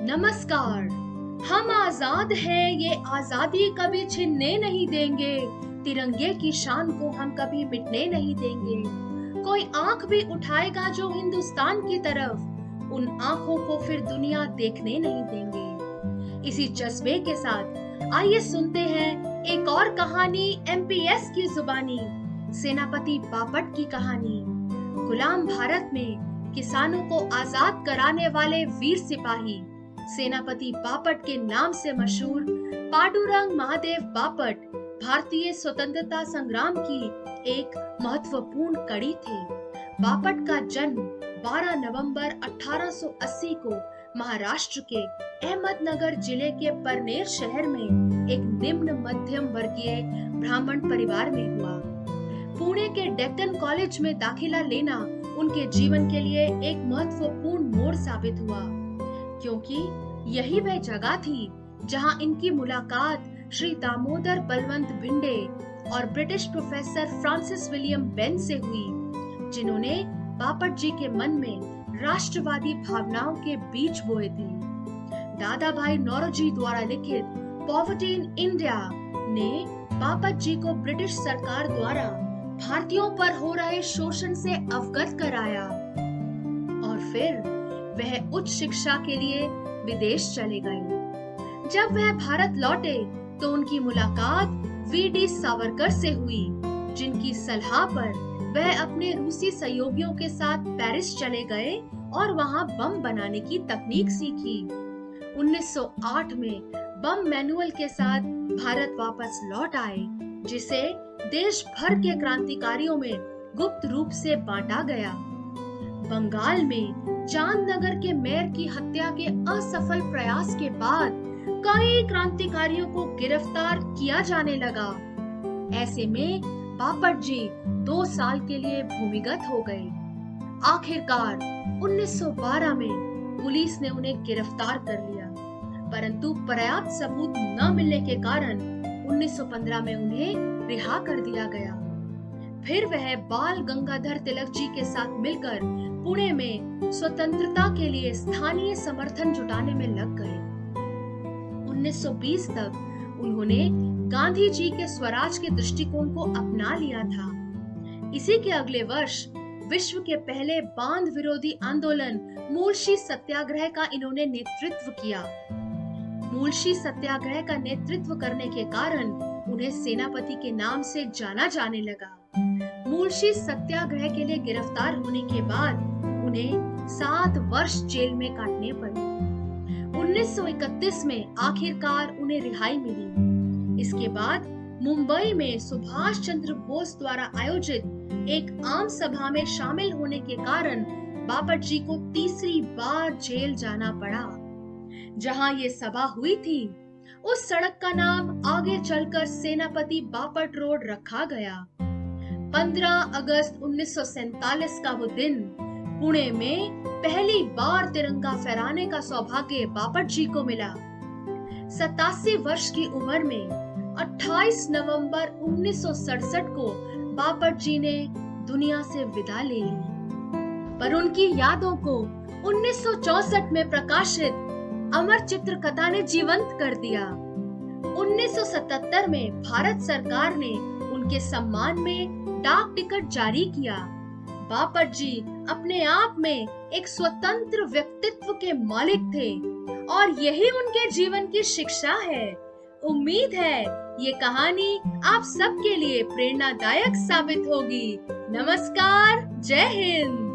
नमस्कार। हम आजाद हैं, ये आजादी कभी छीनने नहीं देंगे। तिरंगे की शान को हम कभी मिटने नहीं देंगे। कोई आंख भी उठाएगा जो हिंदुस्तान की तरफ, उन आंखों को फिर दुनिया देखने नहीं देंगे। इसी जज्बे के साथ आइए सुनते हैं एक और कहानी एमपीएस की जुबानी, सेनापति बापट की कहानी। गुलाम भारत में किसानों को आजाद कराने वाले वीर सिपाही सेनापति बापट के नाम से मशहूर पांडुरंग महादेव बापट भारतीय स्वतंत्रता संग्राम की एक महत्वपूर्ण कड़ी थे। बापट का जन्म 12 नवंबर 1880 को महाराष्ट्र के अहमदनगर जिले के परनेर शहर में एक निम्न मध्यम वर्गीय ब्राह्मण परिवार में हुआ। पुणे के डेक्कन कॉलेज में दाखिला लेना उनके जीवन के लिए एक महत्वपूर्ण मोड़ साबित हुआ, क्योंकि यही वह जगह थी जहां इनकी मुलाकात श्री दामोदर बलवंत भिंडे और British professor Francis William Ben से हुई, जिन्होंने बापट जी के मन में राष्ट्रवादी भावनाओं के बीज बोए थे। दादा भाई नौरोजी द्वारा लिखित पॉवर्टी इन इंडिया ने बापट जी को ब्रिटिश सरकार द्वारा भारतीयों पर हो रहे शोषण से अवगत कराया और फिर वह उच्च शिक्षा के लिए विदेश चले गए। जब वह भारत लौटे तो उनकी मुलाकात वीडी सावरकर से हुई, जिनकी सलाह पर वह अपने रूसी सहयोगियों के साथ पेरिस चले गए और वहां बम बनाने की तकनीक सीखी। 1908 में बम मैनुअल के साथ भारत वापस लौट आए, जिसे देश भर के क्रांतिकारियों में गुप्त रूप से बांटा गया। बंगाल में चांदनगर के मेयर की हत्या के असफल प्रयास के बाद कई क्रांतिकारियों को गिरफ्तार किया जाने लगा। ऐसे में बापट जी 2 साल के लिए भूमिगत हो गए। आखिरकार 1912 में पुलिस ने उन्हें गिरफ्तार कर लिया, परंतु पर्याप्त सबूत न मिलने के कारण 1915 में उन्हें रिहा कर दिया गया। फिर वह बाल गंगाधर तिलक जी के साथ मिलकर पुणे में स्वतंत्रता के लिए स्थानीय समर्थन जुटाने में लग गए। 1920 तक उन्होंने गांधी जी के स्वराज के दृष्टिकोण को अपना लिया था। इसी के अगले वर्ष विश्व के पहले बांध विरोधी आंदोलन मूलशी सत्याग्रह का इन्होंने नेतृत्व किया। मूलशी सत्याग्रह का नेतृत्व करने के कारण उन्हें सेनापति के नाम से जाना जाने लगा। मूलशी सत्याग्रह के लिए गिरफ्तार होने के बाद उन्हें 7 वर्ष जेल में काटने पड़े। 1931 में आखिरकार उन्हें रिहाई मिली। इसके बाद मुंबई में सुभाष चंद्र बोस द्वारा आयोजित एक आम सभा में शामिल होने के कारण बापट जी को तीसरी बार जेल जाना पड़ा। जहां ये सभा हुई थी, उस सड़क का नाम आगे चलकर सेनापति बापट रोड रखा गया। 15 अगस्त 1947 का वो दिन पुणे में पहली बार तिरंगा फहराने का सौभाग्य बापट जी को मिला। 87 वर्ष की उम्र में 28 नवंबर 1967 को बापट जी ने दुनिया से विदा ले ली, पर उनकी यादों को 1964 में प्रकाशित अमर चित्र कथा ने जीवंत कर दिया। 1977 में भारत सरकार ने उनके सम्मान में डाक टिकट जारी किया। बापट जी अपने आप में एक स्वतंत्र व्यक्तित्व के मालिक थे और यही उनके जीवन की शिक्षा है। उम्मीद है ये कहानी आप सबके लिए प्रेरणादायक साबित होगी। नमस्कार, जय हिंद।